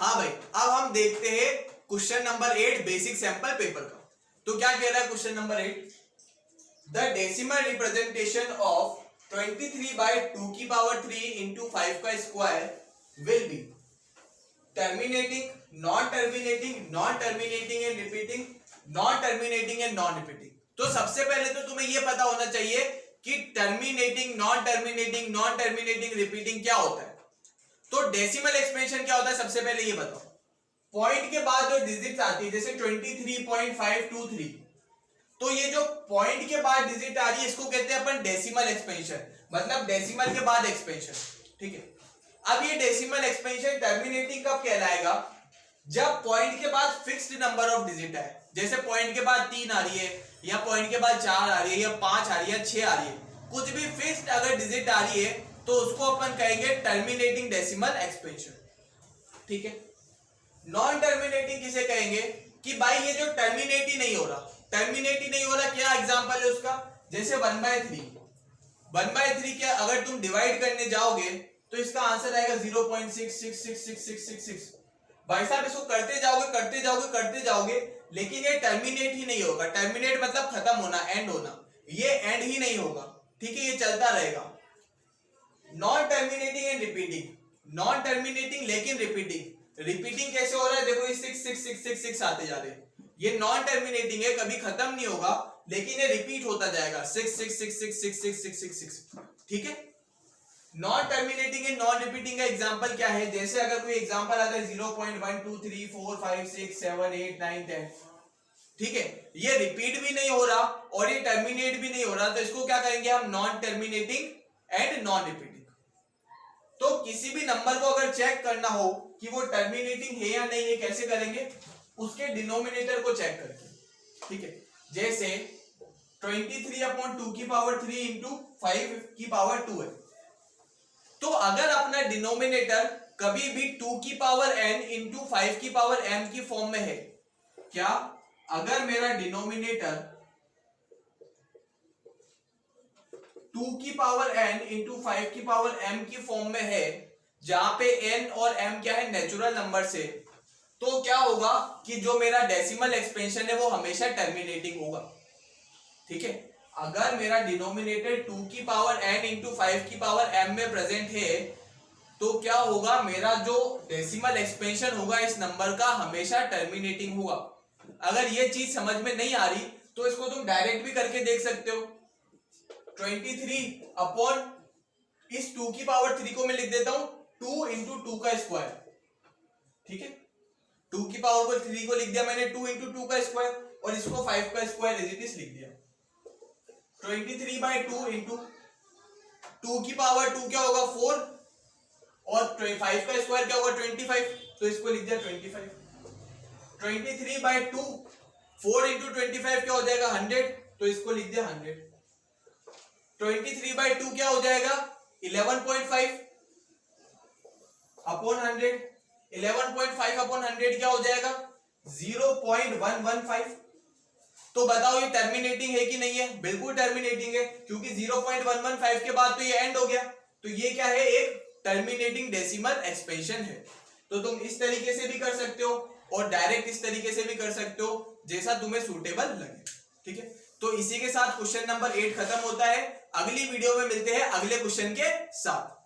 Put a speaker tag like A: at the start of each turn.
A: हाँ भाई, अब हम देखते हैं question number 8 basic sample paper का। तो क्या कह रहा है question number 8, the decimal representation of 23 by 2 की पावर 3 into 5 का square will be terminating, non terminating, non terminating and repeating, non terminating and non repeating. तो सबसे पहले तो तुम्हें यह पता होना चाहिए कि terminating, non terminating, non terminating, repeating क्या होता है। तो डेसिमल एक्सपेंशन क्या होता है सबसे पहले ये बताओ। पॉइंट के बाद जो डिजिट आती है जैसे 23.523, तो ये जो पॉइंट के बाद डिजिट आ रही है इसको कहते हैं अपन डेसिमल एक्सपेंशन, मतलब डेसिमल के बाद एक्सपेंशन। ठीक है, अब ये डेसिमल एक्सपेंशन टर्मिनेटिंग कब कहलाएगा, जब पॉइंट के बाद फिक्स्ड नंबर ऑफ डिजिट है। जैसे पॉइंट के बाद 3 आ रही है, या पॉइंट के बाद 4 आ रही है, या 5 आ रही है, 6 आ रही है, कुछ भी फिक्स्ड अगर डिजिट आ रही है तो उसको अपन कहेंगे टर्मिनेटिंग डेसिमल एक्सपेंशन। ठीक है, नॉन टर्मिनेटिंग किसे कहेंगे कि भाई ये जो टर्मिनेट ही नहीं हो रहा, टर्मिनेट ही नहीं हो रहा, क्या एग्जांपल है उसका, जैसे 1/3 क्या अगर तुम डिवाइड करने जाओगे तो इसका आंसर आएगा 0.666666। भाई साहब इसको करते जाओगे करते जाओगे करते जाओगे, लेकिन ये टर्मिनेट ही नहीं होगा। टर्मिनेट मतलब खत्म होना, एंड होना, ये एंड ही नहीं होगा। ठीक है, ये चलता रहेगा। Non terminating and repeating, non terminating लेकिन रिपीटिंग। रिपीटिंग कैसे हो रहा है, देखो ये 66666 आते जा रहे हैं, ये नॉन टर्मिनेटिंग है, कभी खत्म नहीं होगा, लेकिन ये रिपीट होता जाएगा 666666666। ठीक है, non terminating and non repeating का एग्जांपल क्या है, जैसे अगर कोई एग्जांपल आता है 0.12345678910, ठीक है, ये रिपीट भी नहीं हो रहा और ये टर्मिनेट भी नहीं हो रहा, तो इसको क्या कहेंगे हम, non terminating and non repeating. तो किसी भी नंबर को अगर चेक करना हो कि वो टर्मिनेटिंग है या नहीं है, कैसे करेंगे, उसके डिनोमिनेटर को चेक करके। ठीक है, जैसे 23/2 की पावर 3 इंटू 5 की पावर 2 है, तो अगर अपना डिनोमिनेटर कभी भी 2 की पावर n इंटू 5 की पावर m की फॉर्म में है, क्या अगर मेरा डिनोमिनेटर 2 की पावर n इंटू 5 की पावर m की फॉर्म में है, जहां पे n और m क्या है, नेचुरल नंबर से, तो क्या होगा कि जो मेरा डेसिमल एक्सपेंशन है वो हमेशा टर्मिनेटिंग होगा। ठीक है, अगर मेरा डिनोमिनेटर 2 की पावर n इंटू 5 की पावर m में प्रेजेंट है, तो क्या होगा, मेरा जो डेसिमल एक्सपेंशन होगा इस नंबर का हमेशा टर्मिनेटिंग होगा। अगर ये चीज समझ में नहीं आ रही तो इसको तुम डायरेक्ट भी करके देख सकते हो। 23 अपॉन इस 2 की पावर 3 को मैं लिख देता हूं 2 इंटू 2 का स्क्वायर। ठीक है, 2 की पावर को 3 को लिख दिया मैंने 2 इंटू 2 का स्क्वायर, और इसको 5 का स्क्वायर एज इट इज लिख दिया। 23/2 इंटू 2 की पावर 2 क्या होगा, 4, और 5 का स्क्वायर क्या होगा, 25, तो इसको लिख दिया 25। 23/2 4 इंटू 25 क्या हो जाएगा, 100, तो इसको लिख दिया 100। 23/2 क्या हो जाएगा, 11.5 अपॉन 100, 11.5 अपॉन 100 क्या हो जाएगा, 0.115। तो बताओ ये टर्मिनेटिंग है कि नहीं है, बिल्कुल टर्मिनेटिंग है, क्योंकि 0.115 के बाद तो ये एंड हो गया, तो ये क्या है, एक टर्मिनेटिंग डेसिमल एक्सपेंशन है। तो तुम इस तरीके से भी कर सकते हो और डायरेक्ट इस तरीके से भी कर सकते हो, जैसा तुम्हें सूटेबल लगे। ठीक है, तो इसी के साथ क्वेश्चन नंबर 8 खत्म होता है। अगली वीडियो में मिलते हैं अगले क्वेश्चन के साथ।